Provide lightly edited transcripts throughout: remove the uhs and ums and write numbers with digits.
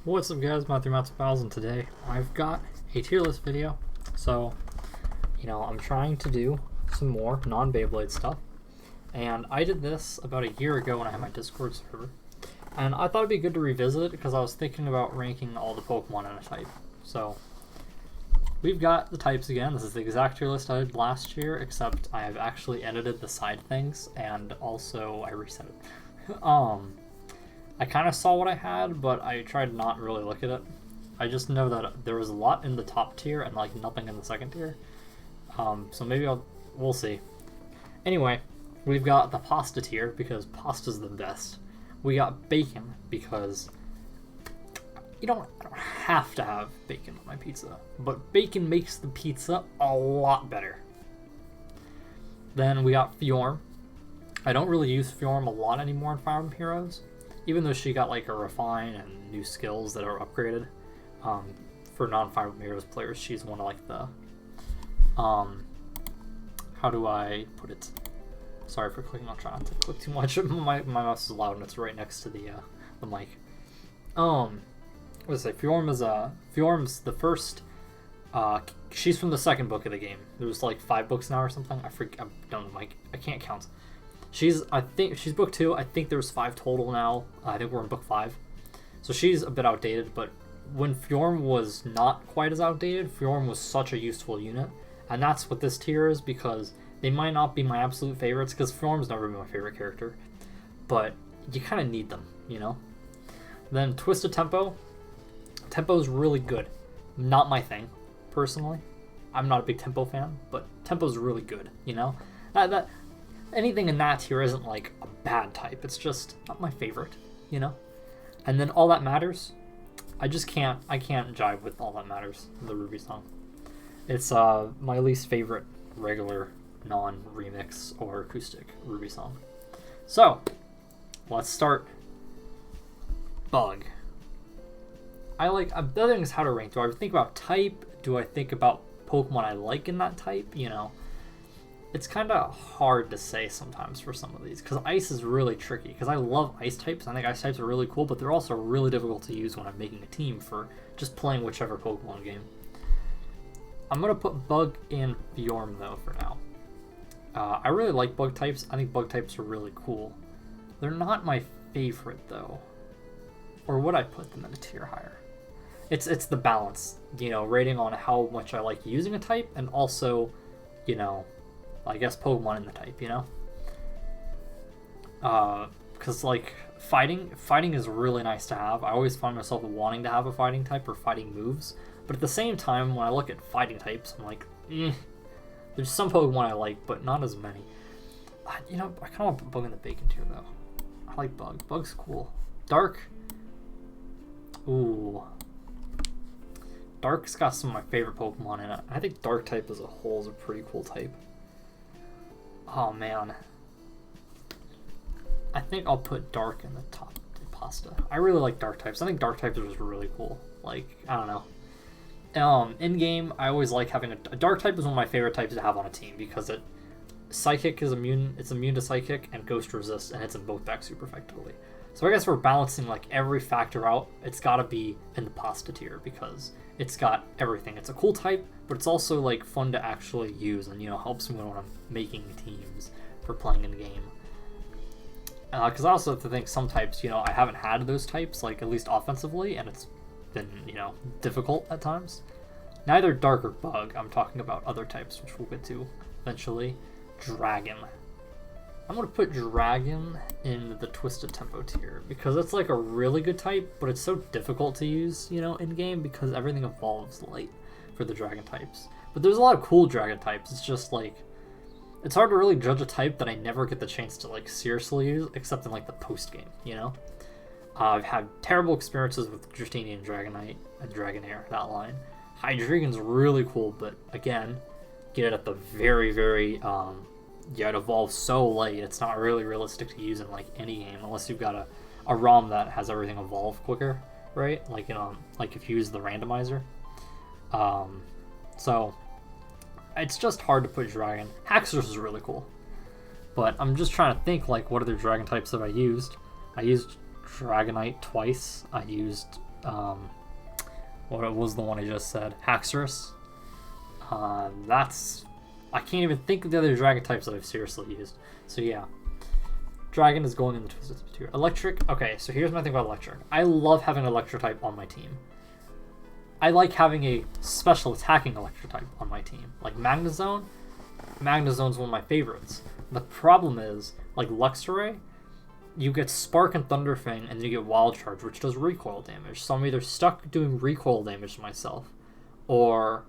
What's up guys, Matthew Matsupiles, and today I've got a tier list video. So, I'm trying to do some more non-Beyblade stuff. And I did this about a year ago when I had my Discord server. And I thought it'd be good to revisit it because I was thinking about ranking all the Pokemon in a type. So, we've got the types again. This is the exact tier list I did last year, except I have actually edited the side things and also I reset it. I kind of saw what I had, but I tried not to really look at it. I just know that there was a lot in the top tier and like nothing in the second tier. So maybe we'll see. Anyway, we've got the pasta tier because pasta's the best. We got bacon because I don't have to have bacon on my pizza, but bacon makes the pizza a lot better. Then we got Fjorm. I don't really use Fjorm a lot anymore in Fire Emblem Heroes, even though she got like a refine and new skills that are upgraded. For non-Fire Emblem Heroes players, she's one of like the how do I put it? Sorry for clicking. I'll try not to click too much. My mouse is loud and it's right next to the mic. Let's say Fjorm's the first. She's from the second book of the game. There's like 5 books now or something. I'm done with Mike. I can't count. I think she's book 2. I think there's 5 total now. I think we're in book 5. So she's a bit outdated, but when Fjorm was not quite as outdated, Fjorm was such a useful unit. And that's what this tier is, because they might not be my absolute favorites, because Fjorm's never been my favorite character. But you kind of need them, Then Twisted Tempo. Tempo's really good. Not my thing, personally. I'm not a big Tempo fan, but Tempo's really good, That anything in that tier isn't like a bad type. It's just not my favorite, And then All That Matters. I can't jive with All That Matters, the Ruby song. It's my least favorite regular non-remix or acoustic Ruby song. So, let's start. Bug. The other thing is how to rank. Do I think about type? Do I think about Pokemon I like in that type? It's kind of hard to say sometimes for some of these, because ice is really tricky, because I love ice types. I think ice types are really cool, but they're also really difficult to use when I'm making a team for just playing whichever Pokemon game. I'm going to put Bug in Fjorm, though, for now. I really like Bug types. I think Bug types are really cool. They're not my favorite, though. Or would I put them in a tier higher? It's the balance, rating on how much I like using a type, and also, I guess Pokemon in the type, because like fighting is really nice to have. I always find myself wanting to have a fighting type or fighting moves, but at the same time, when I look at fighting types, I'm like, there's some Pokemon I like, but not as many. I kind of want to put Bug in the bacon tier though. I like Bug. Bug's cool. Dark. Ooh. Dark's got some of my favorite Pokemon in it. I think Dark type as a whole is a pretty cool type. Oh man. I think I'll put Dark in the top pasta. I really like Dark types. I think Dark types are just really cool. I don't know. In game, I always like having a Dark type is one of my favorite types to have on a team, because Psychic is immune. It's immune to Psychic and Ghost Resist, and it's in both back super effectively. So I guess we're balancing every factor out. It's got to be in the pasta tier because it's got everything. It's a cool type, but it's also fun to actually use, and helps me when I'm making teams for playing in game. Because I also have to think some types, I haven't had those types at least offensively, and it's been difficult at times. Neither Dark or Bug. I'm talking about other types, which we'll get to eventually. Dragon. I'm going to put Dragon in the Twisted Tempo tier, because it's a really good type, but it's so difficult to use, in game, because everything evolves late for the Dragon types. But there's a lot of cool Dragon types. It's just it's hard to really judge a type that I never get the chance to seriously use, except in the post game, I've had terrible experiences with Dratini and Dragonite and Dragonair, that line. Hydreigon's really cool, but again, get it at the very, very it evolves so late, it's not really realistic to use in any game unless you've got a ROM that has everything evolve quicker, right? If you use the randomizer. So it's just hard to put Dragon. Haxorus is really cool, but I'm just trying to think what other Dragon types have I used. I used Dragonite twice. I used What was the one I just said? Haxorus. That's... I can't even think of the other dragon types that I've seriously used. So yeah. Dragon is going in the Twisted Tier. Electric. Okay, so here's my thing about Electric. I love having an Electric type on my team. I like having a special attacking Electric type on my team. Like Magnezone. Magnezone's one of my favorites. The problem is, like Luxray, you get Spark and Thunderfang, and then you get Wild Charge, which does recoil damage. So I'm either stuck doing recoil damage to myself, or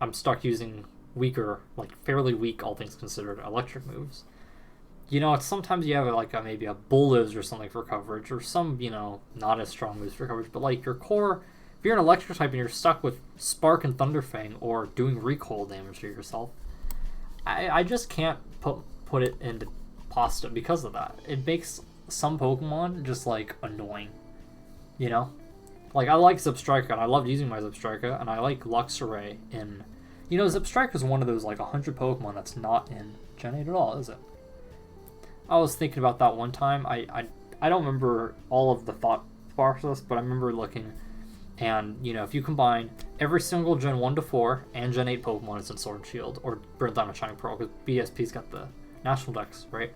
I'm stuck using weaker, like fairly weak, all things considered, electric moves. You know, it's sometimes you have maybe a Bulldoze or something for coverage, or some, you know, not as strong moves for coverage, but like your core, if you're an electric type and you're stuck with Spark and Thunderfang or doing recoil damage to yourself, I just can't put it into pasta because of that. It makes some Pokemon just like annoying, you know? Like I like Zebstrika and I love using my Zebstrika, and I like Luxray in, you know, Zebstrika is one of those like 100 Pokemon that's not in Gen 8 at all, is it? I was thinking about that one time. I don't remember all of the thought process, but I remember looking, and you know, if you combine every single Gen 1 to 4 and Gen 8 Pokemon is in Sword and Shield, or Burnt Diamond Shining Pearl, because BSP's got the National Dex, right?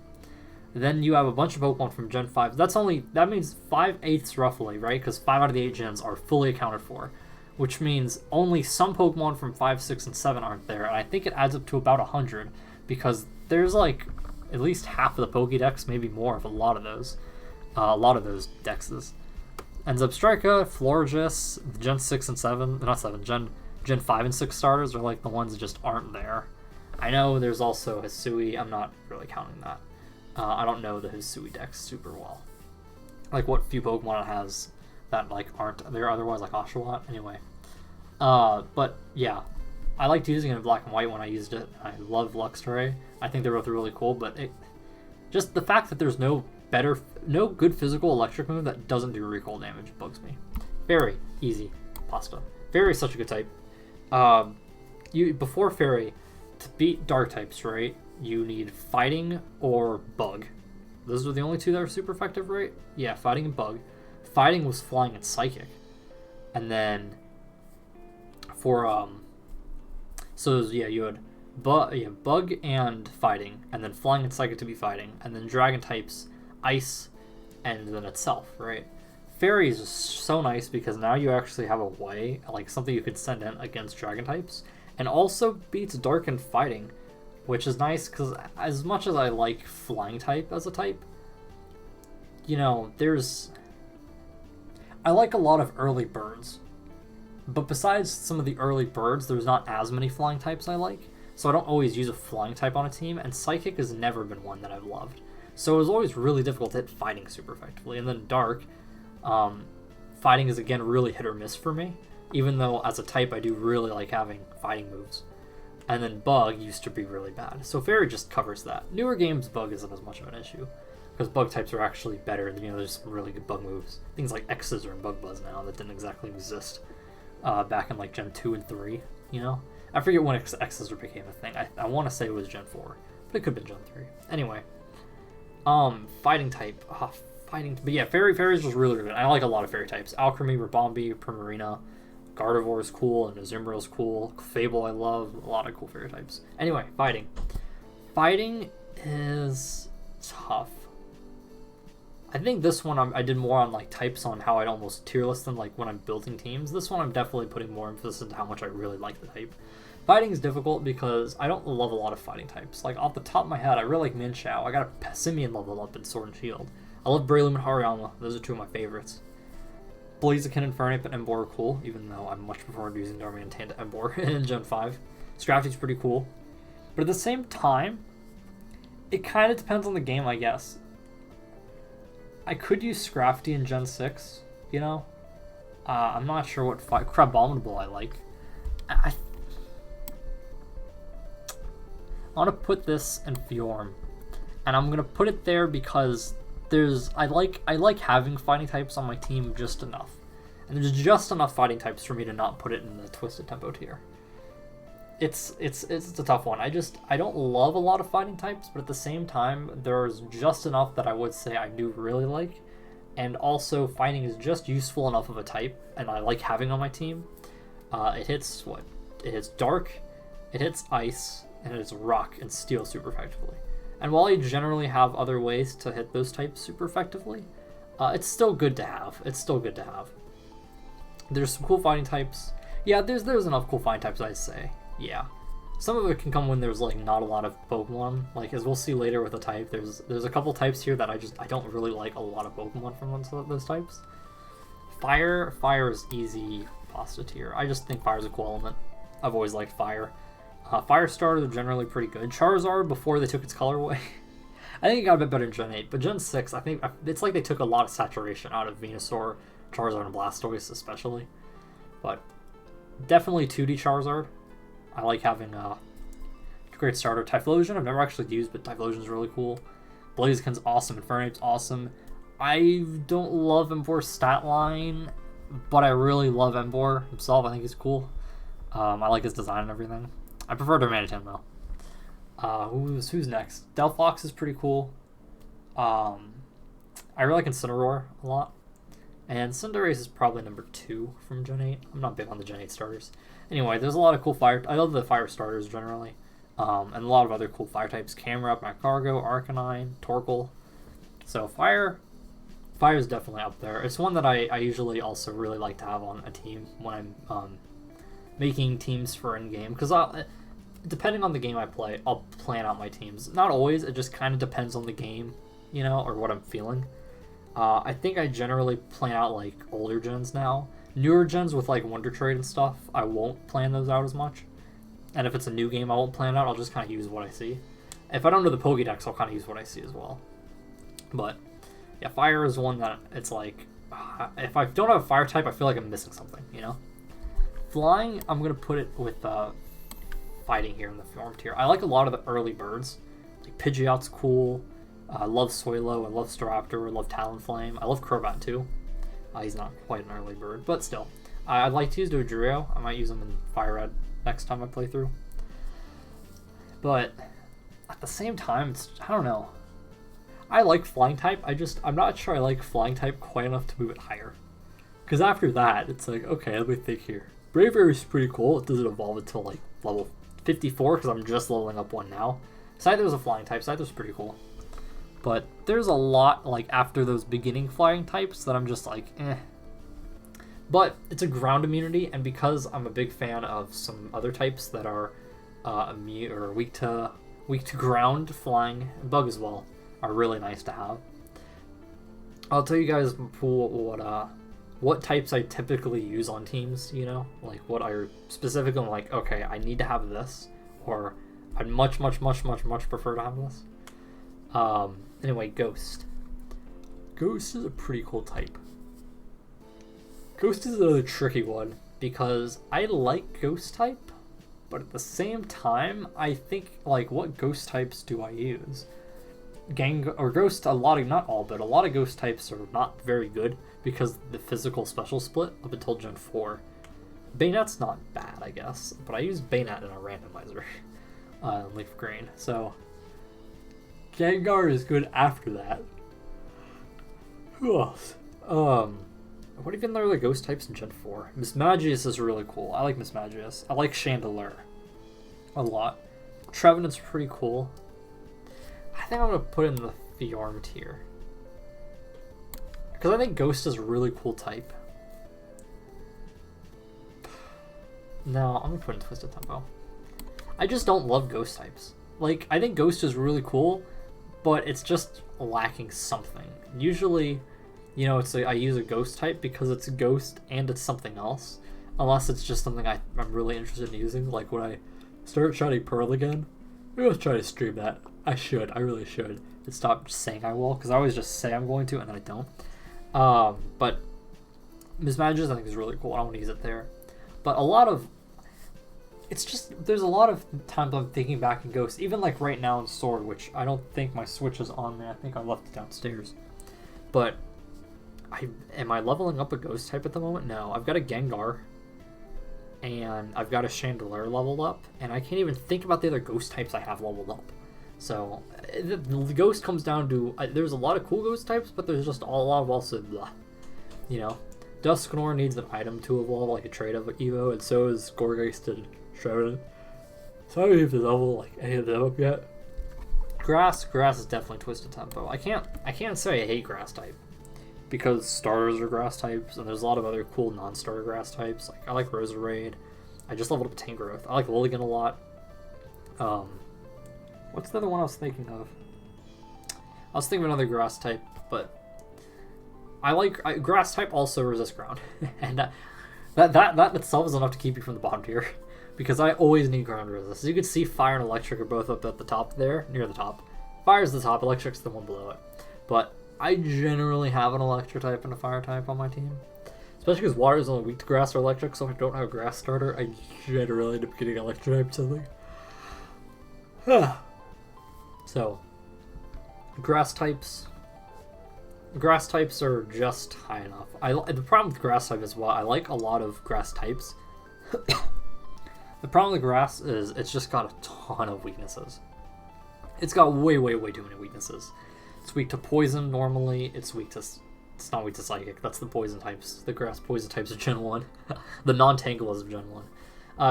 Then you have a bunch of Pokemon from Gen 5. That means 5/8 roughly, right? Because 5 out of the 8 gens are fully accounted for, which means only some Pokemon from 5, 6, and 7 aren't there, and I think it adds up to about 100, because there's like at least half of the Pokédex, maybe more of a lot of those dexes. And Zebstrika, Florges, Gen 6 and 7, not 7, Gen 5 and 6 starters are like the ones that just aren't there. I know there's also Hisui, I'm not really counting that. I don't know the Hisui dex super well. Like what few Pokemon it has that like aren't there otherwise, like Oshawott, anyway. But yeah, I liked using it in Black and White when I used it. I love Luxray. I think they're both really cool, but just the fact that there's no good physical electric move that doesn't do recoil damage bugs me. Very easy pasta. Fairy is such a good type. Before Fairy, to beat dark types, right, you need Fighting or Bug. Those are the only two that are super effective, right? Yeah, Fighting and Bug. Fighting was Flying and Psychic. And then for you had Bug and Fighting, and then Flying and Psychic to be Fighting, and then Dragon types Ice, and then itself, right? Fairy is so nice because now you actually have a way, like something you could send in against Dragon types, and also beats Dark and Fighting, which is nice because as much as I like Flying type as a type, you know, I like a lot of early birds, but besides some of the early birds, there's not as many Flying types I like, so I don't always use a Flying type on a team, and Psychic has never been one that I've loved. So it was always really difficult to hit Fighting super effectively. And then Dark, Fighting is again really hit or miss for me, even though as a type I do really like having Fighting moves. And then Bug used to be really bad. So Fairy just covers that. Newer games, Bug isn't as much of an issue, because Bug types are actually better. You know, there's some really good Bug moves. Things like X's are in Bug Buzz now that didn't exactly exist back in like Gen 2 and 3, you know? I forget when X's became a thing. I want to say it was Gen 4, but it could have been Gen 3. Anyway. Fighting type. But yeah, Fairy is just really good. I like a lot of Fairy types. Alchemy, Ribombee, Primarina, Gardevoir is cool, and Azumarill is cool. Fable I love. A lot of cool Fairy types. Anyway, Fighting. Fighting is tough. I think this one I did more on like types on how I'd almost tier list them like when I'm building teams. This one I'm definitely putting more emphasis into how much I really like the type. Fighting is difficult because I don't love a lot of fighting types. Like, off the top of my head, I really like Minshao. I got a Passimian level up in Sword and Shield. I love Breloom and Hariyama. Those are two of my favorites. Blaziken and Fernape and Emboar are cool, even though I much prefer using Darmanitan to Emboar in Gen 5. Scrafty's pretty cool. But at the same time, it kind of depends on the game, I guess. I could use Scrafty in Gen 6, you know? I'm not sure what Crabominable I like. I want to put this in Fjorm, and I'm gonna put it there because I like having fighting types on my team just enough, and there's just enough fighting types for me to not put it in the Twisted Tempo tier. It's a tough one. I don't love a lot of fighting types, but at the same time, there's just enough that I would say I do really like and also fighting is just useful enough of a type, and I like having on my team. It hits what? It hits dark, it hits ice, and it hits rock and steel super effectively. And while I generally have other ways to hit those types super effectively, it's still good to have. It's still good to have. There's some cool fighting types. Yeah, there's enough cool fighting types, I'd say. Yeah. Some of it can come when there's like not a lot of Pokemon. Like as we'll see later with the type, there's a couple types here that I don't really like a lot of Pokemon from those types. Fire is easy pasta tier. I just think fire's a cool element. I've always liked fire. Fire starters are generally pretty good. Charizard, before they took its color away, I think it got a bit better in Gen 8, but Gen 6, I think it's like they took a lot of saturation out of Venusaur, Charizard, and Blastoise especially. But definitely 2D Charizard. I like having a great starter. Typhlosion, I've never actually used, but Typhlosion is really cool. Blaziken's awesome. Infernape's awesome. I don't love Emboar's stat line, but I really love Emboar himself. I think he's cool. I like his design and everything. I prefer Darmanitan though. Who's next? Delphox is pretty cool. I really like Incineroar a lot. And Cinderace is probably number 2 from Gen 8. I'm not big on the Gen 8 starters. Anyway, there's a lot of cool fire... I love the fire starters generally. And a lot of other cool fire types. Camerupt, Magcargo, Arcanine, Torkoal. So fire is definitely up there. It's one that I usually also really like to have on a team when I'm making teams for in-game. Because depending on the game I play, I'll plan out my teams. Not always, it just kind of depends on the game, you know, or what I'm feeling. I think I generally plan out like older gens now. Newer gens with like Wonder Trade and stuff, I won't plan those out as much. And if it's a new game I won't plan out, I'll just kind of use what I see. If I don't know the Pokédex, I'll kind of use what I see as well. But yeah, fire is one that it's like, if I don't have a fire type, I feel like I'm missing something, you know? Flying, I'm going to put it with fighting here in the form tier. I like a lot of the early birds. Like Pidgeot's cool. I love Soilo, I love Staraptor, I love Talonflame. I love Crobat too. He's not quite an early bird, but still. I'd like to use Dodrio. I might use him in Fire Red next time I play through. But at the same time, I don't know. I like Flying type, I'm not sure I like Flying type quite enough to move it higher. Because after that, it's like, okay, let me think here. Braviary is pretty cool. It doesn't evolve until like level 54 because I'm just leveling up one now. Scyther's a Flying type. Scyther's pretty cool. But there's a lot, like, after those beginning flying types that I'm just like, eh. But it's a ground immunity, and because I'm a big fan of some other types that are immune or weak to ground, flying, and bug as well, are really nice to have. I'll tell you guys what types I typically use on teams, you know? Like, what I specifically am like, okay, I need to have this, or I'd much prefer to have this. Anyway, Ghost. Ghost is a pretty cool type. Ghost is another tricky one, because I like Ghost type, but at the same time, I think, like, what Ghost types do I use? Ghost, a lot of Ghost types are not very good, because the physical special split up until Gen 4. Banette's not bad, I guess, but I use Banette in a randomizer. Leaf Green, so... Gengar is good after that. Who else? What even are the ghost types in Gen 4? Mismagius is really cool. I like Mismagius. I like Chandelure a lot. Trevenant's pretty cool. I think I'm going to put in the Fjorm tier. Because I think Ghost is a really cool type. No, I'm going to put in Twisted Tempo. I just don't love ghost types. Like, I think Ghost is really cool, but it's just lacking something. Usually, you know, I use a ghost type because it's a ghost and it's something else. Unless it's just something I'm really interested in using. Like when I start Shiny Pearl again, maybe I'll try to stream that. I really should. And stop saying I will, because I always just say I'm going to and then I don't. But Mismagius I think is really cool. I don't want to use it there. But there's a lot of times I'm thinking back in Ghost, even like right now in Sword, which I don't think my Switch is on there. I think I left it downstairs. But am I leveling up a Ghost type at the moment? No, I've got a Gengar, and I've got a Chandelure leveled up, and I can't even think about the other Ghost types I have leveled up. So the ghost comes down to there's a lot of cool ghost types, but there's just a lot of also blah. You know, Dusknoir needs an item to evolve, like a trait of Evo, and so is Gourgeist and Shreven. So I don't even level like any of them up yet. Grass is definitely Twisted Tempo. I can't say I hate grass type, because starters are grass types, and there's a lot of other cool non-starter grass types. Like I like Roserade. I just leveled up Tangrowth. I like Lilligant a lot. What's the other one I was thinking of? I was thinking of another grass type, but grass type also resists ground, and that itself is enough to keep you from the bottom tier, because I always need ground resist. You can see fire and electric are both up at the top there, near the top. Fire's the top, electric's the one below it. But I generally have an electric type and a fire type on my team, especially because water is only weak to grass or electric. So if I don't have a grass starter, I generally end up getting electric type something. So grass types are just high enough. The problem with grass type is, well, I like a lot of grass types. The problem with grass is it's just got a ton of weaknesses. It's got way too many weaknesses. It's weak to poison normally. It's not weak to psychic. That's the poison types. The grass poison types of Gen 1. The non-tangle is of Gen 1.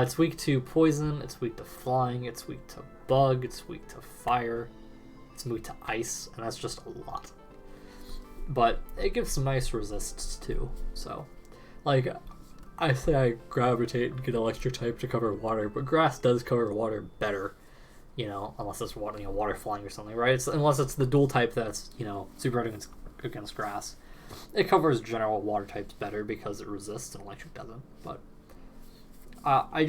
It's weak to poison. It's weak to flying. It's weak to bug. It's weak to fire. It's weak to ice, and that's just a lot. But it gives some nice resists too. So, like, I say I gravitate and get electric type to cover water, but grass does cover water better. You know, unless it's water, water flying or something, right? Unless it's the dual type that's, super against grass. It covers general water types better because it resists and electric doesn't. But I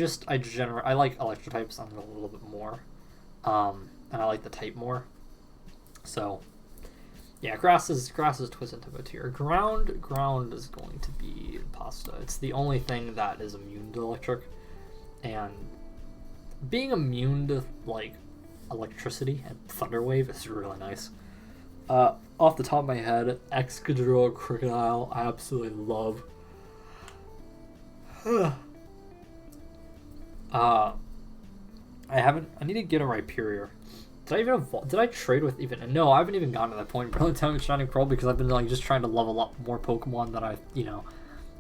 like electric types a little bit more, and I like the type more. So yeah, grass is Twisted Tempo tier. Ground is going to be Pasta. It's the only thing that is immune to electric, and being immune to like electricity and thunder wave is really nice. Off the top of my head, Excadrill, Crocodile, I absolutely love. I need to get a Rhyperior. Did I trade with even? No, I haven't even gotten to that point. Brilliant Time and Shining Pearl, because I've been like just trying to level up more Pokemon that I,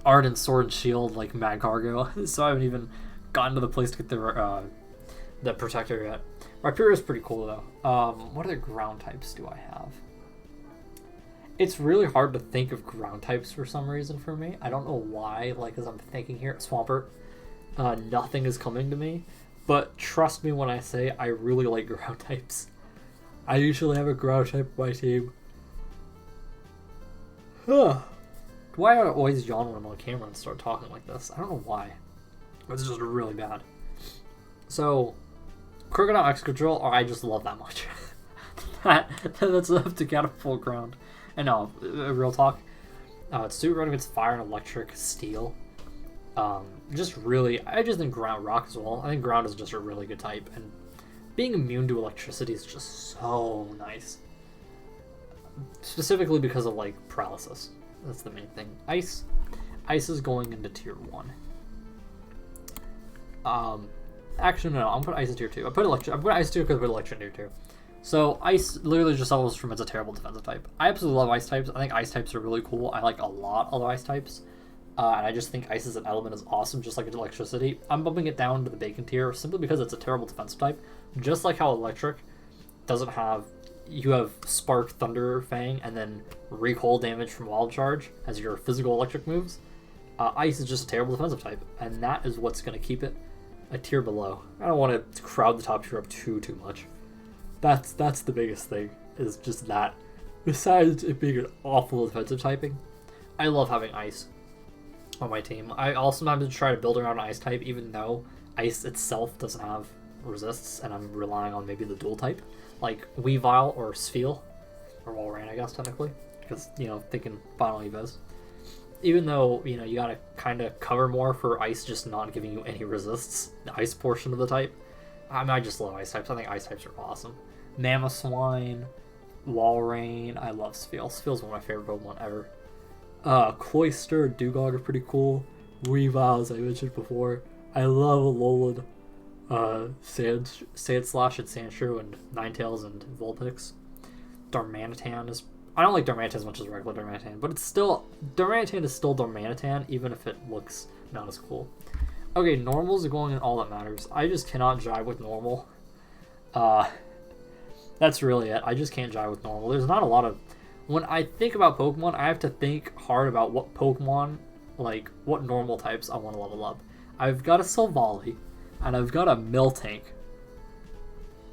Ardent Sword and Shield, like Magcargo. So I haven't even gotten to the place to get the Protector yet. Rhyperior is pretty cool though. What other ground types do I have? It's really hard to think of ground types for some reason for me. I don't know why. Like as I'm thinking here, Swampert. Nothing is coming to me. But trust me when I say I really like ground types. I usually have a ground type on my team. Why do I always yawn when I'm on camera and start talking like this? I don't know why. It's just really bad. So, Crocodile, Excadrill, I just love that much. That's enough to get a full ground. And no, real talk. It's super good against fire and electric, steel. I just think ground rock as well. I think ground is just a really good type, and being immune to electricity is just so nice. Specifically because of like paralysis. That's the main thing. Ice is going into tier 1. Actually no, I'm putting ice in tier 2. I'm putting ice tier because I put electric in tier 2. So ice literally just levels from it's a terrible defensive type. I absolutely love ice types. I think ice types are really cool. I like a lot of ice types. And I just think ice as an element is awesome, just like electricity. I'm bumping it down to the bacon tier simply because it's a terrible defensive type. Just like how electric doesn't have... You have Spark, Thunder, Fang, and then recoil damage from Wild Charge as your physical electric moves. Ice is just a terrible defensive type, and that is what's going to keep it a tier below. I don't want to crowd the top tier up too much. That's the biggest thing, is just that. Besides it being an awful defensive typing, I love having ice on my team. I also sometimes try to build around an ice type, even though ice itself doesn't have resists, and I'm relying on maybe the dual type, like Weavile or Spheal, or Walrein, I guess, technically, because, thinking Final Evo's. Even though, you gotta kind of cover more for ice just not giving you any resists, the ice portion of the type. I just love ice types. I think ice types are awesome. Mamoswine, Walrein, I love Spheal. Spheal's one of my favorite Pokemon ever. Cloyster, Dugong are pretty cool. Weavile, as I mentioned before. I love Alolan. Sandslash and Sandshrew and Ninetales and Vulpix. Darmanitan is... I don't like Darmanitan as much as regular Darmanitan, but it's still... Darmanitan is still Darmanitan, even if it looks not as cool. Okay, normals are going in all that matters. I just cannot jive with normal. That's really it. I just can't jive with normal. There's not a lot of... When I think about Pokemon, I have to think hard about what Pokemon, like, what normal types I want to level up. I've got a Silvally, and I've got a Miltank,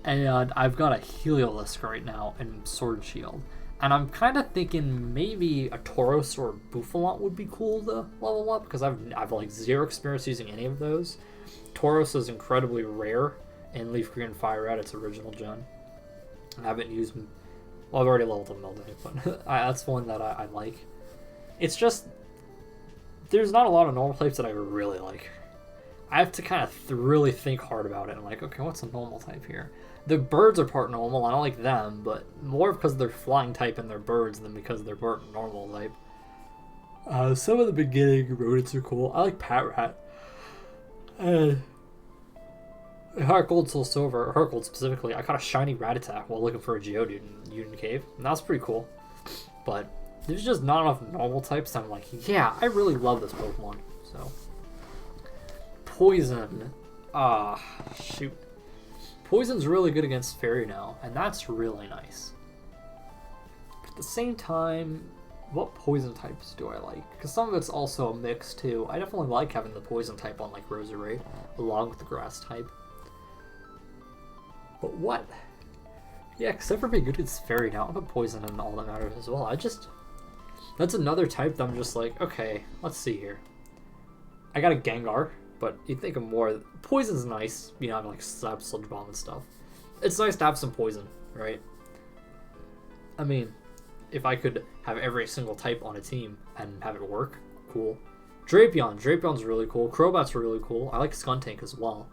and I've got a Heliolisk right now in Sword and Shield. And I'm kind of thinking maybe a Tauros or a Buffalant would be cool to level up, because I've like zero experience using any of those. Tauros is incredibly rare in Leaf Green and Fire Red, its original gen. I haven't used... Well, I've already leveled up Miltank, but that's one that I like. It's just... There's not a lot of normal types that I really like. I have to kind of really think hard about it. I'm like, okay, what's a normal type here? The birds are part normal. I don't like them, but more because they're flying type and they're birds than because they're part normal type. Some of the beginning rodents are cool. I like Patrat. Heart Gold, Soul Silver, Heart Gold specifically, I caught a shiny Rattata while looking for a Geodude in Uden Cave, and that was pretty cool. But there's just not enough normal types that I'm like, yeah, I really love this Pokemon. So, Poison. Shoot. Poison's really good against Fairy now, and that's really nice. But at the same time, what poison types do I like? Because some of it's also a mix too. I definitely like having the poison type on like Roserade, along with the grass type. But what? Yeah, except for being good against Fairy now, I'm a poison and all that matters as well. That's another type that I'm just like, okay, let's see here. I got a Gengar, but you think of more... Poison's nice, you know, like Slap, Sludge Bomb and stuff. It's nice to have some poison, right? I mean, if I could have every single type on a team and have it work, cool. Drapeon's really cool. Crobat's really cool. I like Skuntank as well.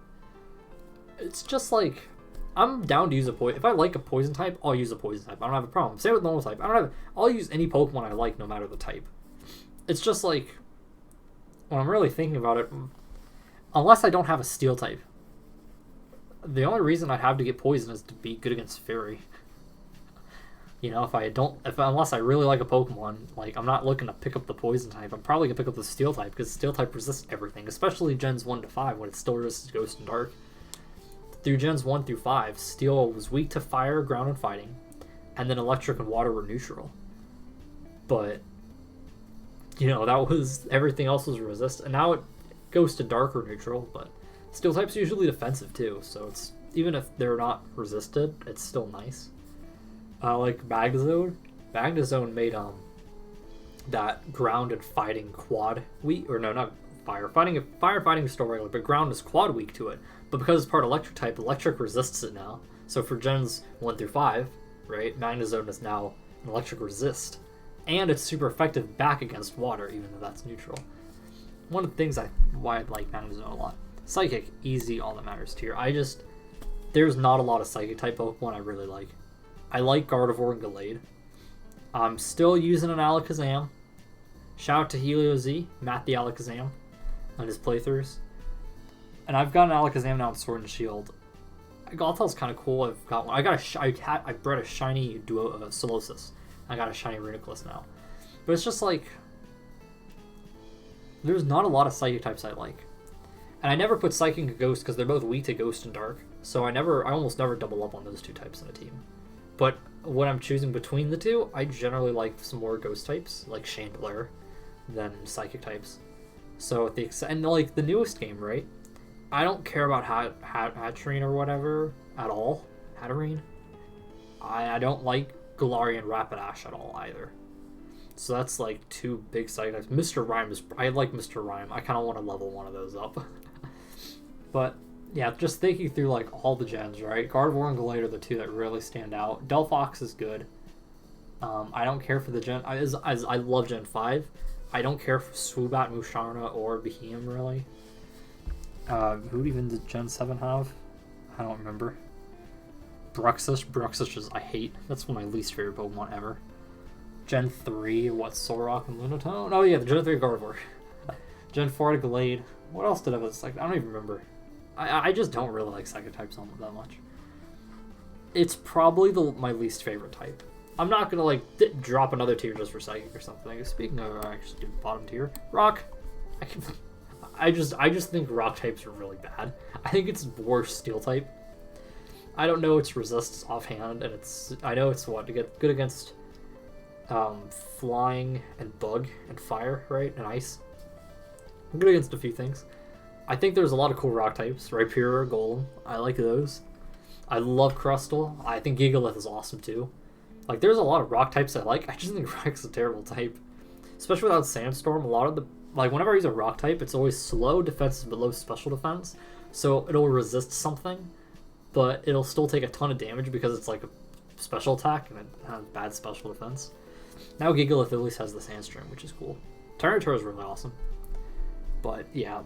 It's just like... I'm down to use a poison. If I like a poison type, I'll use a poison type. I don't have a problem. Same with normal type. I'll use any Pokemon I like, no matter the type. It's just like, when I'm really thinking about it, unless I don't have a Steel type, the only reason I'd have to get poison is to be good against Fairy. You know, unless I really like a Pokemon, like, I'm not looking to pick up the poison type. I'm probably gonna pick up the Steel type, because Steel type resists everything, especially Gens 1 to 5, when it still resists Ghost and Dark. Through Gens 1 through 5, Steel was weak to Fire, Ground, and Fighting, and then Electric and Water were neutral. But, you know, that was... Everything else was resist, and now it goes to Dark or neutral, but Steel type's usually defensive too, so it's... Even if they're not resisted, it's still nice. Like Magnezone. Magnezone made, that Ground and Fighting quad weak, or no, not Fire. Fire fighting is still regular, but Ground is quad weak to it. But because it's part Electric type, Electric resists it now. So for Gens 1 through 5, right, Magnezone is now an Electric resist. And it's super effective back against Water, even though that's neutral. One of the things why I like Magnezone a lot. Psychic, easy, all that matters tier. There's not a lot of Psychic type Pokemon I really like. I like Gardevoir and Gallade. I'm still using an Alakazam. Shout out to Helio Z, Matt the Alakazam, on his playthroughs. And I've got an Alakazam now in Sword and Shield. Galtel's kind of cool. I've got one. I bred a shiny Solosis. I got a shiny Reuniclus now. But it's just like... There's not a lot of Psychic types I like. And I never put Psychic and Ghost because they're both weak to Ghost and Dark. So I almost never double up on those two types in a team. But when I'm choosing between the two, I generally like some more Ghost types, like Chandelure, than Psychic types. So and like the newest game, right? I don't care about Hatterene or whatever at all. Hatterene. I don't like Galarian Rapidash at all either. So that's like two big Psychic types. Mr. Rime I like Mr. Rime. I kind of want to level one of those up. But yeah, just thinking through like all the gens, right? Gardevoir and Gallade are the two that really stand out. Delphox is good. I don't care for the gen. As I love Gen 5. I don't care for Swoobat, Musharna, or Behemoth really. Who even did Gen 7 have? I don't remember. Bruxish is I hate. That's one of my least favorite Pokemon ever. Gen 3, what, Solrock and Lunatone? Oh yeah, the Gen 3 Gardevoir. Gen 4 to Gallade. What else did I have? Like, I don't even remember. I just don't really like Psychic types that much. It's probably my least favorite type. I'm not gonna like drop another tier just for Psychic or something. Speaking of actually bottom tier, Rock. I just think Rock types are really bad. I think it's worse Steel type. I don't know its resists offhand, and I know it's what to get good against flying and bug and fire, right, and ice. I'm good against a few things. I think there's a lot of cool rock types. Rhyperior, Golem. I like those. I love Crustle. I think Gigalith is awesome too. Like, there's a lot of rock types I like. I just think Rock's a terrible type. Especially without Sandstorm, a lot of the... Like, whenever I use a rock type, it's always slow defense but low special defense. So it'll resist something, but it'll still take a ton of damage because it's like a special attack and it has bad special defense. Now Gigalith at least has the Sandstorm, which is cool. Tyranitar is really awesome. But yeah,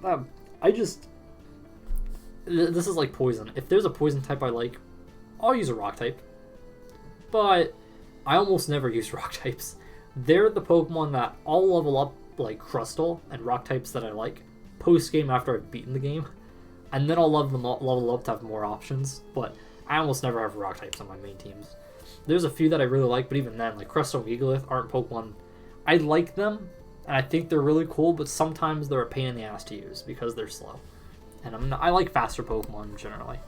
this is like poison. If there's a poison type I like, I'll use a rock type. But I almost never use rock types. They're the Pokemon that I'll level up like Crustle and rock types that I like post-game after I've beaten the game. And then I'll level up to have more options. But I almost never have rock types on my main teams. There's a few that I really like, but even then, like Crustle and Gigalith aren't Pokemon. I like them, and I think they're really cool, but sometimes they're a pain in the ass to use because they're slow. And I like faster Pokemon generally.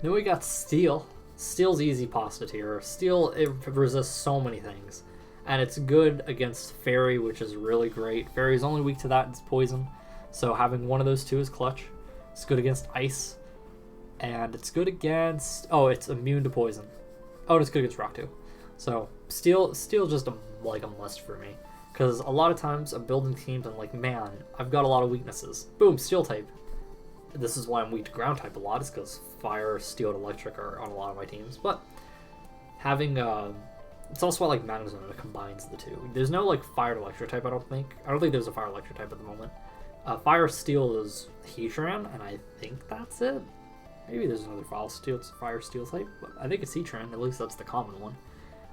Then we got Steel. Steel's easy pasta tier. Steel, it resists so many things. And it's good against Fairy, which is really great. Fairy's only weak to that, it's poison. So having one of those two is clutch. It's good against Ice. And it's good against... Oh, it's immune to poison. Oh, and it's good against rock too. So Steel's just a must for me. Because a lot of times I'm building teams and like, man, I've got a lot of weaknesses. Boom, Steel type. This is why I'm weak to ground type a lot, is because Fire, Steel, and Electric are on a lot of my teams. But having... it's also why I like Magnezone, it combines the two. There's no like Fire to Electric type, I don't think. I don't think there's a Fire Electric type at the moment. Fire Steel is Heatran, and I think that's it. Maybe there's another Fire Steel type, but I think it's Heatran, at least that's the common one.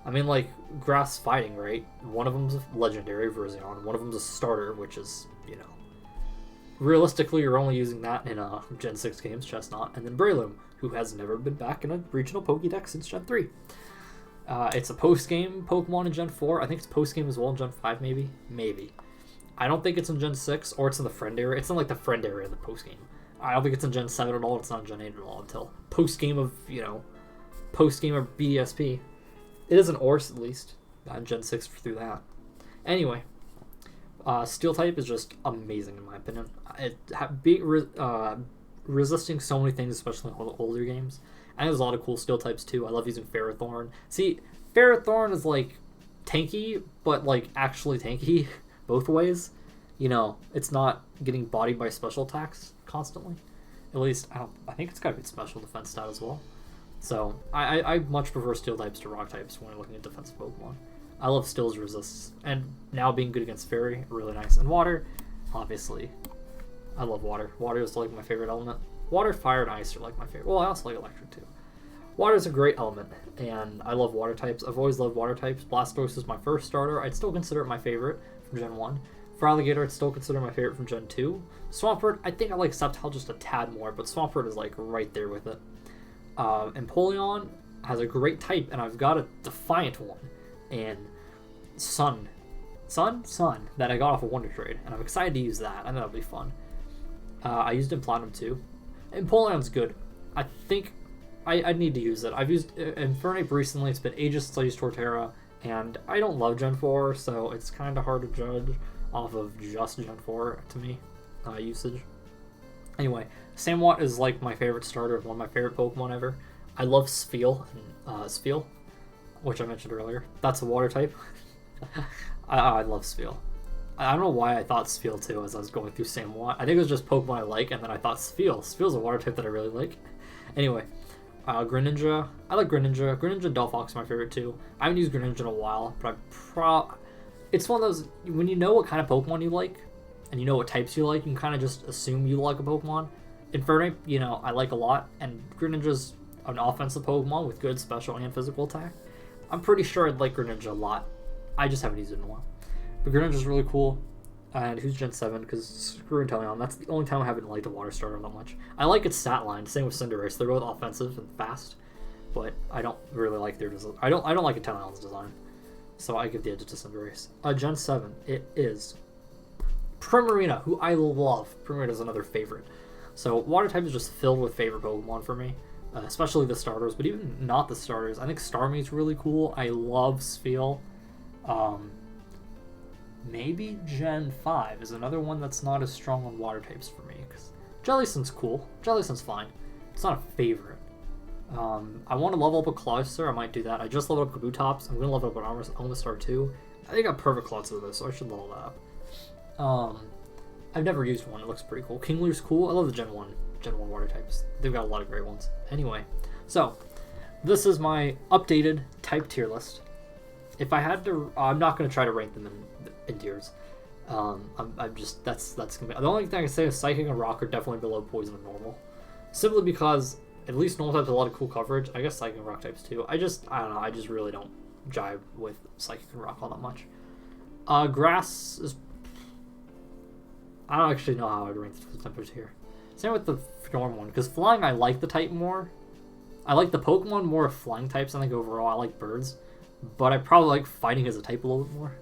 I mean, like, Grass Fighting, right? One of them's a Legendary, Virizion, one of them's a starter, which is, you know... Realistically, you're only using that in Gen 6 games, Chestnut, and then Breloom, who has never been back in a regional Pokédex since Gen 3. It's a post-game Pokemon in Gen 4. I think it's post-game as well in Gen 5, maybe? Maybe. I don't think it's in Gen 6, or it's in the friend area. It's in, like, the friend area of the post-game. I don't think it's in Gen 7 at all, it's not in Gen 8 at all, until post-game of, you know, post-game of BDSP. It is an Ors, at least. Not in Gen 6 through that. Anyway, Steel type is just amazing, in my opinion. Resisting so many things, especially in all the older games. And there's a lot of cool Steel types, too. I love using Ferrothorn. See, Ferrothorn is, like, tanky, but, like, actually tanky both ways. You know, it's not getting bodied by special attacks constantly. At least, I think it's got a good special defense stat as well. So, I much prefer Steel types to Rock types when looking at defensive Pokemon. I love Steel's resists, and now being good against Fairy, really nice. And Water, obviously. I love Water. Water is like my favorite element. Water, Fire, and Ice are like my favorite. Well, I also like Electric too. Water is a great element, and I love Water types. I've always loved Water types. Blastoise is my first starter. I'd still consider it my favorite from Gen 1. For Alligator, I'd still consider my favorite from Gen 2. Swampert, I think I like Sceptile just a tad more, but Swampert is like right there with it. Empoleon has a great type, and I've got a Defiant one in Sun, that I got off a Wonder Trade, and I'm excited to use that. I think that'll be fun. I used it in Platinum too. Empoleon's good. I think I need to use it. I've used Infernape recently. It's been ages since I used Torterra, and I don't love Gen 4, so it's kind of hard to judge off of just Gen 4 to me usage. Anyway, Samwhat is like my favorite starter, one of my favorite Pokemon ever. I love Spheal, which I mentioned earlier. That's a water type. I love Spheal. I don't know why I thought Spheal too as I was going through Samwhat. I think it was just Pokemon I like, and then I thought Spheal. Spheal's a water type that I really like. Anyway, Greninja. I like Greninja. Greninja and Delphox are my favorite too. I haven't used Greninja in a while, but it's one of those, when you know what kind of Pokemon you like, and you know what types you like, you can kind of just assume you like a Pokemon. Infernape, you know, I like a lot, and Greninja's an offensive Pokemon with good special and physical attack. I'm pretty sure I'd like Greninja a lot. I just haven't used it in a while. But Greninja's really cool. And who's Gen 7? Because screw Inteleon. That's the only time I haven't liked a water starter that much. I like its stat line. Same with Cinderace. They're both offensive and fast, but I don't really like their design. I don't like Inteleon's design, so I give the edge to Cinderace. Gen 7. It is Primarina, who I love. Primarina is another favorite. So water type is just filled with favorite Pokemon for me, especially the starters, but even not the starters. I think Starmie's really cool. I love Spheal. Maybe Gen 5 is another one that's not as strong on water types for me, because Jellicent's cool. Jellicent's fine. It's not a favorite. I want to level up a Cloyster. I might do that. I just leveled up Kabutops. I'm going to level up an Omastar too. I think I got perfect Claws with this, so I should level that up. I've never used one. It looks pretty cool. Kingler's cool. I love the Gen 1 water types. They've got a lot of great ones. Anyway, so this is my updated type tier list. If I had to, I'm not going to try to rank them in tiers. I'm just, that's gonna be, the only thing I can say is Psychic and Rock are definitely below Poison and Normal, simply because at least Normal types have a lot of cool coverage. I guess Psychic and Rock types too. I don't know. I just really don't jive with Psychic and Rock all that much. Grass is, I don't actually know how I'd rank the tempers here. Same with the Storm one, because Flying I like the type more. I like the Pokemon more of Flying types. I think overall I like Birds, but I probably like Fighting as a type a little bit more.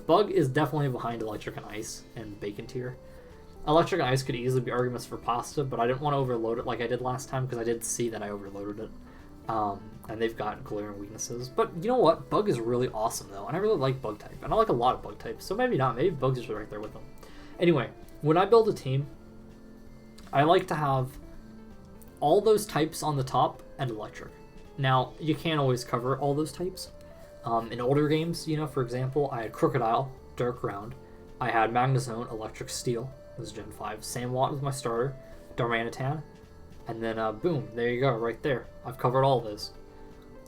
Bug is definitely behind Electric and Ice and Bacon tier. Electric and Ice could easily be arguments for Pasta, but I didn't want to overload it like I did last time because I did see that I overloaded it. And they've got glaring weaknesses. But you know what? Bug is really awesome though, and I really like Bug type. And I like a lot of Bug types, so maybe not. Maybe Bug's just right there with them. Anyway, when I build a team, I like to have all those types on the top and Electric. Now, you can't always cover all those types. In older games, for example, I had Crocodile, Dark Ground. I had Magnezone, Electric Steel. This is Gen 5. Sandwot was my starter. Darmanitan. And then, boom, there you go, right there. I've covered all of those.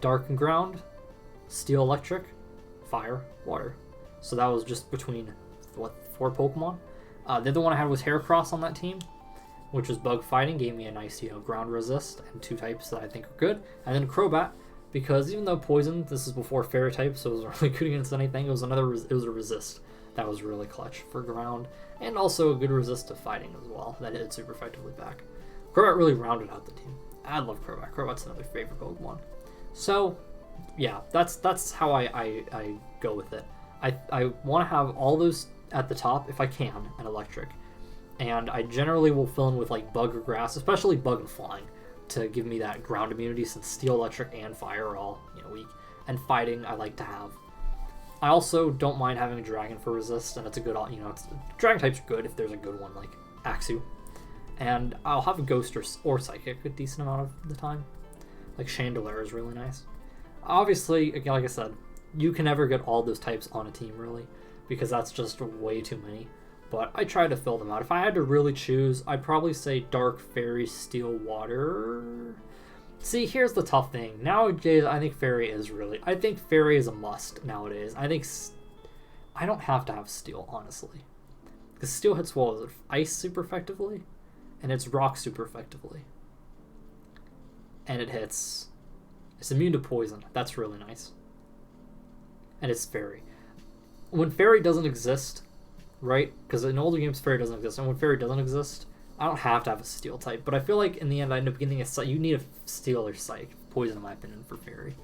Dark and Ground, Steel, Electric, Fire, Water. So that was just between, 4 Pokemon? The other one I had was Heracross on that team, which was Bug Fighting. Gave me a nice, ground resist and 2 types that I think are good. And then Crobat, because even though Poison, this is before Fairy type, so it was really good against anything, it was a resist that was really clutch for ground, and also a good resist to fighting as well, that hit super effectively back. Crobat really rounded out the team. I love Crobat. Crobat's another favorite Pokemon. So, yeah, that's how I go with it. I want to have all those at the top, if I can, and Electric. And I generally will fill in with like Bug or Grass, especially Bug and Flying, to give me that ground immunity, since Steel, Electric, and Fire are all weak. And Fighting I like to have. I also don't mind having a Dragon for resist, and it's a good, Dragon type's good if there's a good one like Axew. And I'll have a Ghost or Psychic a decent amount of the time. Like Chandelure is really nice. Obviously, again, like I said, you can never get all those types on a team really, because that's just way too many. But I try to fill them out. If I had to really choose, I'd probably say Dark, Fairy, Steel, Water. See, here's the tough thing. Nowadays, I think Fairy is a must nowadays. I don't have to have Steel, honestly. Because Steel hits Ice super effectively, and it's Rock super effectively. And it's immune to Poison. That's really nice. And it's Fairy. When Fairy doesn't exist, right? Because in older games, Fairy doesn't exist. And when Fairy doesn't exist, I don't have to have a Steel type. But I feel like in the end, I end up getting you need a Steel or Psych. Poison, in my opinion, for Fairy.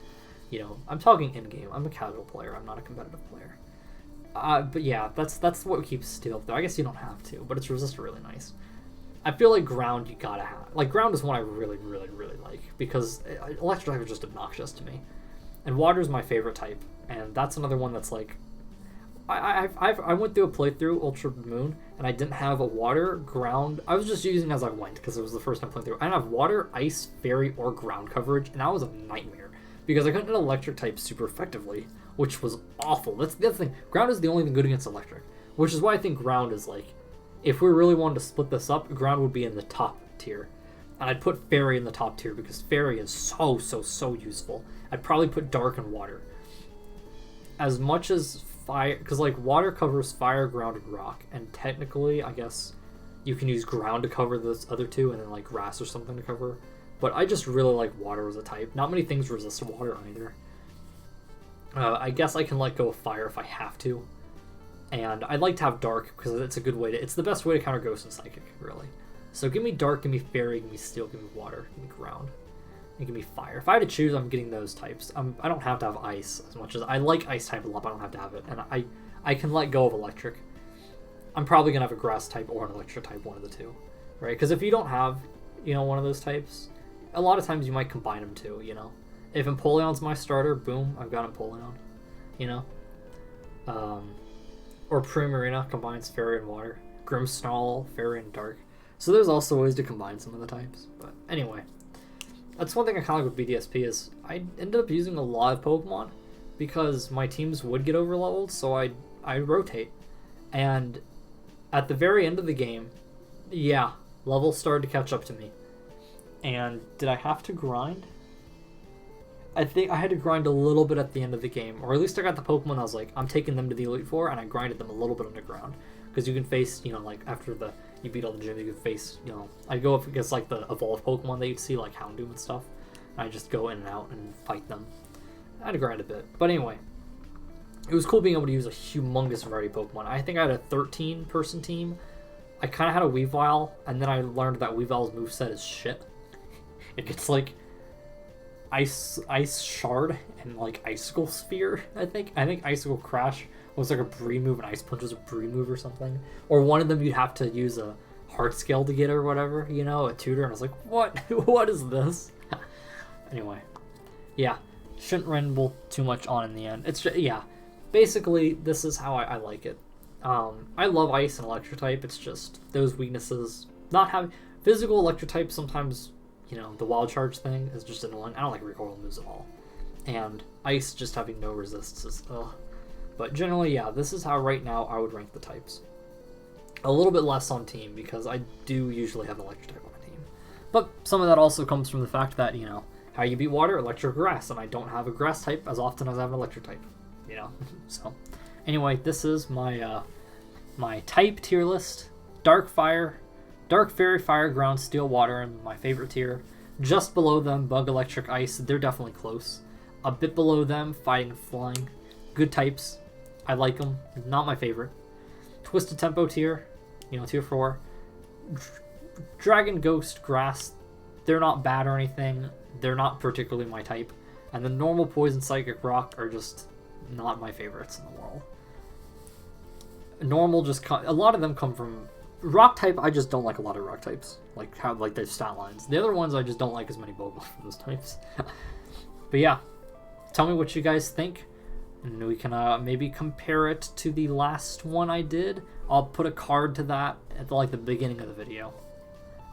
I'm talking in-game. I'm a casual player. I'm not a competitive player. But yeah, that's what keeps Steel up there. I guess you don't have to, but its resist really nice. I feel like Ground you gotta have. Like, Ground is one I really, really, really like, because Electric type is just obnoxious to me. And Water is my favorite type, and that's another one that's like, I went through a playthrough, Ultra Moon, and I didn't have a Water, Ground. I was just using as I went, because it was the first time playing through. I didn't have Water, Ice, Fairy, or Ground coverage, and that was a nightmare, because I couldn't hit Electric type super effectively, which was awful. That's the other thing. Ground is the only thing good against Electric, which is why I think Ground is like, if we really wanted to split this up, Ground would be in the top tier. And I'd put Fairy in the top tier, because Fairy is so useful. I'd probably put Dark and Water. As much as Fire, because like Water covers Fire, Ground, and Rock, and technically, I guess, you can use Ground to cover those other two, and then like Grass or something to cover. But I just really like Water as a type. Not many things resist Water either. I guess I can let go of Fire if I have to. And I'd like to have Dark because it's a good way to. It's the best way to counter Ghost and Psychic, really. So give me Dark, give me Fairy, give me Steel, give me Water, give me Ground, and give me Fire. If I had to choose, I'm getting those types. I don't have to have Ice as much as I like Ice type a lot, but I don't have to have it. And I can let go of Electric. I'm probably gonna have a Grass type or an Electric type, one of the two, right? Because if you don't have, one of those types, a lot of times you might combine them too. If Empoleon's my starter, boom, I've got Empoleon. Or Primarina combines Fairy and Water. Grimmsnarl, Fairy and Dark. So there's also ways to combine some of the types. But anyway, that's one thing I kind of like with BDSP is I ended up using a lot of Pokemon because my teams would get overleveled, so I rotate. And at the very end of the game, yeah, levels started to catch up to me. And did I have to grind? I think I had to grind a little bit at the end of the game, or at least I got the Pokemon I was like, I'm taking them to the Elite Four, and I grinded them a little bit underground. Because you can face, like, after you beat all the gym, you can face, I go up against, like, the evolved Pokemon that you'd see, like Houndoom and stuff. And I just go in and out and fight them. I had to grind a bit. But anyway, it was cool being able to use a humongous variety of Pokemon. I think I had a 13-person team. I kind of had a Weavile, and then I learned that Weavile's moveset is shit. It gets, like, Ice Shard and like Icicle Sphere, I think Icicle Crash was like a Bree move and Ice Punch was a Bree move or something, or one of them you'd have to use a Heart Scale to get or whatever, a tutor, and I was like, what is this? Anyway, yeah, shouldn't ramble too much on in the end. It's just, yeah, basically this is how I like it. I love Ice and Electric type. It's just those weaknesses, not having physical Electric type sometimes. The Wild Charge thing is just annoying. I don't like recoil moves at all. And Ice just having no resists is ugh. But generally, yeah, this is how right now I would rank the types. A little bit less on team because I do usually have Electric type on my team. But some of that also comes from the fact that, how you beat Water, Electric, Grass, and I don't have a Grass type as often as I have an Electric type. So anyway, this is my my type tier list. Dark Fire, Dark, Fairy, Fire, Ground, Steel, Water, and my favorite tier. Just below them, Bug, Electric, Ice. They're definitely close. A bit below them, Fighting and Flying. Good types. I like them. Not my favorite. Twisted Tempo tier. Tier 4. Dragon, Ghost, Grass. They're not bad or anything. They're not particularly my type. And the normal Poison, Psychic, Rock are just not my favorites in the world. Normal a lot of them come from Rock type. I just don't like a lot of Rock types, like their stat lines. The other ones I just don't like as many Pokemon from those types. But yeah, tell me what you guys think, and we can maybe compare it to the last one I did. I'll put a card to that at the beginning of the video,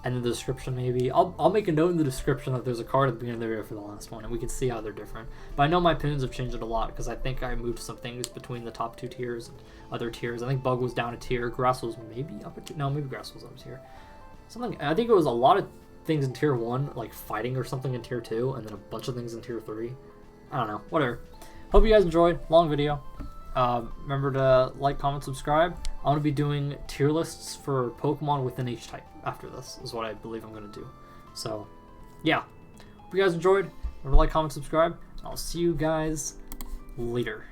and in the description maybe. I'll make a note in the description that there's a card at the beginning of the video for the last one, and we can see how they're different. But I know my opinions have changed it a lot because I think I moved some things between the top 2 tiers and other tiers. I think Bug was down a tier. Grass was maybe up a tier. No, maybe Grass was up a tier. Something. I think it was a lot of things in tier 1, like fighting or something in tier 2, and then a bunch of things in tier 3. I don't know. Whatever. Hope you guys enjoyed. Long video. Remember to like, comment, subscribe. I'm going to be doing tier lists for Pokemon within each type after this, is what I believe I'm going to do. So, yeah. Hope you guys enjoyed. Remember to like, comment, subscribe. And I'll see you guys later.